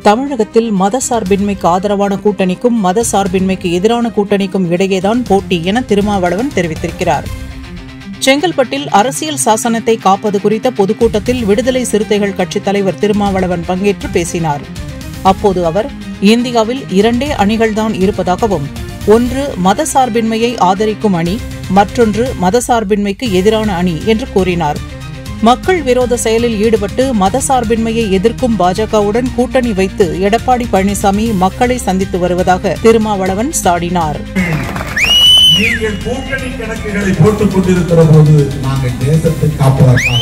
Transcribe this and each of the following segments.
தமிழகத்தில் மதசார்பின்மைக்கு ஆதரவான கூட்டணிக்கும் மதசார்பின்மைக்கு எதிரான கூட்டணிக்கும் இடையேதான் போட்டி என திருமாவளவன் தெரிவித்திருக்கிறார். செங்கல்பட்டில் அரசியல் சாசனத்தை காப்பது குறித்த பொதுக்கூட்டத்தில் விடுதலை சிறுத்தைகள் கட்சித் தலைவர் திருமாவளவன் பங்கேற்று பேசினார். அப்போது அவர், இந்தியாவில் 2 அணிகள்தான் இருப்பதாகவும், ஒன்று மதசார்பின்மையை ஆதரிக்கும் அணி, மற்றொன்று மதசார்பின்மைக்கு எதிரான அணி என்று கூறினார். மக்கள் விரோத செயலில் ஈடுபட்டு மதசார்பின்மையை எதிர்க்கும் பாஜகவுடன் கூட்டணி வைத்து எடப்பாடி பழனிசாமி மக்களை சந்தித்து வருவதாக திருமாவளவன் சாடினார். நீங்கள் கூட்டணி கணக்குகளை போட்டுக் கொண்டிருக்கிற போது நாங்கள் தேசத்தை காப்பதற்காக,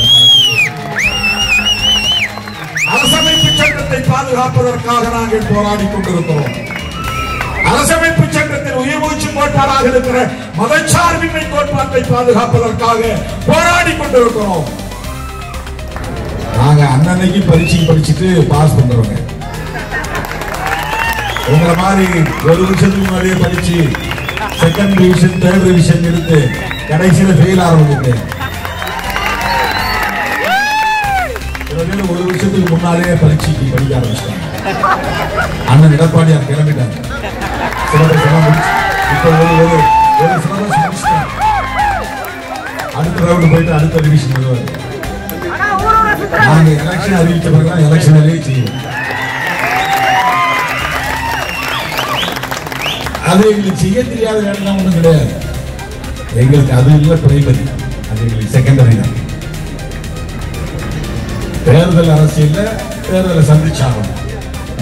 அரசமைப்பு சட்டத்தை பாதுகாப்பதற்காக நாங்கள் போராடிக் கொண்டிருக்கிறோம். அரசமைப்பு சட்டத்தில் உயிர்மூச்சு கோட்பாடாக இருக்கிற மதச்சார்பின்மை கோட்பாட்டை பாதுகாப்பதற்காக போராடிக் கொண்டிருக்கிறோம். நாங்க அன்னைக்கு பரீட்சை படிச்சுட்டு பாஸ் பண்றோங்க. உங்களை மாதிரி ஒரு வருஷத்துக்கு முன்னாடியே படிச்சு செகண்ட் டிவிஷன், தேர்ட் டிவிஷன் எடுத்து கடைசியில ஃபெயில் ஆரம்பிச்சு, ஒரு வருஷத்துக்கு முன்னாலே பரீட்சைக்கு படிக்க ஆரம்பிச்சிட்டாங்க. அண்ணன் எடப்பாடியார் கிளம்பிட்டாங்க. இப்ப ஒரு சிலபஸ் முடிச்சிட்டாங்க. அடுத்த ரவுண்ட் போயிட்டு அடுத்த டிவிஷன் வருவாரு. நாங்க எலெக்ஷன் அறிவிச்ச பிறகு எலெக்ஷனே செய்வோம். அது எங்களுக்கு செய்ய தெரியாத வேலை ஒன்றும் கிடையாது. எங்களுக்கு அது இல்லை பிரைமரி, அது எங்களுக்கு செகண்டரி தான். தேர்தல் அரசியல்ல தேர்தலை சந்திச்சாகும்,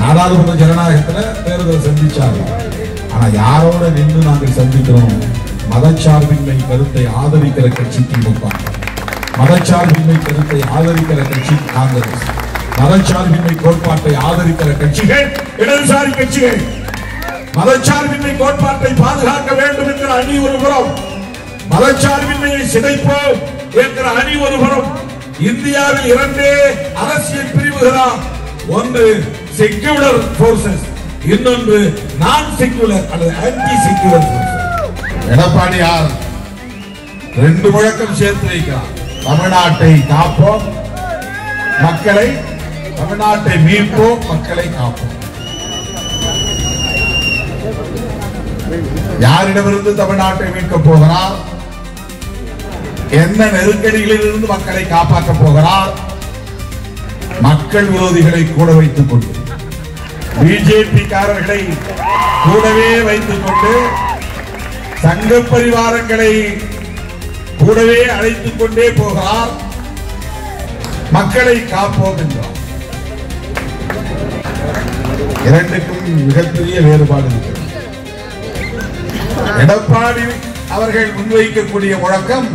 நாடாளுமன்ற ஜனநாயகத்துல தேர்தலை சந்திச்சாகும். ஆனா யாரோட நின்று நாங்கள் சந்திக்கிறோம்? மதச்சார்பின்மை கருத்தை ஆதரிக்கிற கட்சி திமுக, மதச்சார்பின்மை கருத்தை ஆதரிக்கிற கட்சி காங்கிரஸ், மதச்சார்பின்மை கோட்பாட்டை ஆதரிக்கிற கட்சிகள் இடதுசாரி கட்சிகள், மதச்சார்பின்மை கோட்பாட்டை பாதுகாக்க வேண்டும் என்கிற அணி ஒருபுறம், மதச்சார்பின்மையை சிதைப்போம் என்கிற அணி ஒருபுறம். இந்தியாவில் 2 அரசியல் பிரிவுகளா, ஒன்று செக்யூலர் போர்சஸ், இன்னொன்று நான் செக்யூலர் அல்லது ஆன்டி செக்யூலர் போர்சஸ். எடப்பாடியார் 2 முழக்கம் சேர்த்து வைக்கிறார். தமிழ்நாட்டை காப்போம், மக்களை, தமிழ்நாட்டை மீட்போம், மக்களை காப்போம். யாரிடமிருந்து தமிழ்நாட்டை மீட்கப் போகிறார்? என்ன நெருக்கடிகளில் இருந்து மக்களை காப்பாற்றப் போகிறார்? மக்கள் விரோதிகளை கூட வைத்துக் கொண்டு, பிஜேபி காரர்களை கூடவே வைத்துக் கொண்டு, சங்க பரிவாரங்களை கூடவே அழைத்துக் கொண்டே போகிறார். மக்களை காப்போம் என்றார். இரண்டுக்கும் மிகப்பெரிய வேறுபாடு இருக்கிறது. எடப்பாடி அவர்கள் முன்வைக்கக்கூடிய முழக்கம்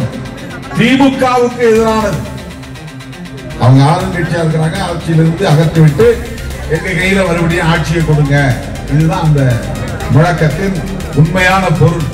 திமுகவுக்கு எதிரானது. அவங்க ஆளுங்கட்சியா இருக்கிறாங்க, ஆட்சியிலிருந்து அகற்றிவிட்டு எங்க கையில மறுபடியும் ஆட்சியை கொடுங்க. இதுதான் அந்த முழக்கத்தின் உண்மையான பொருள்.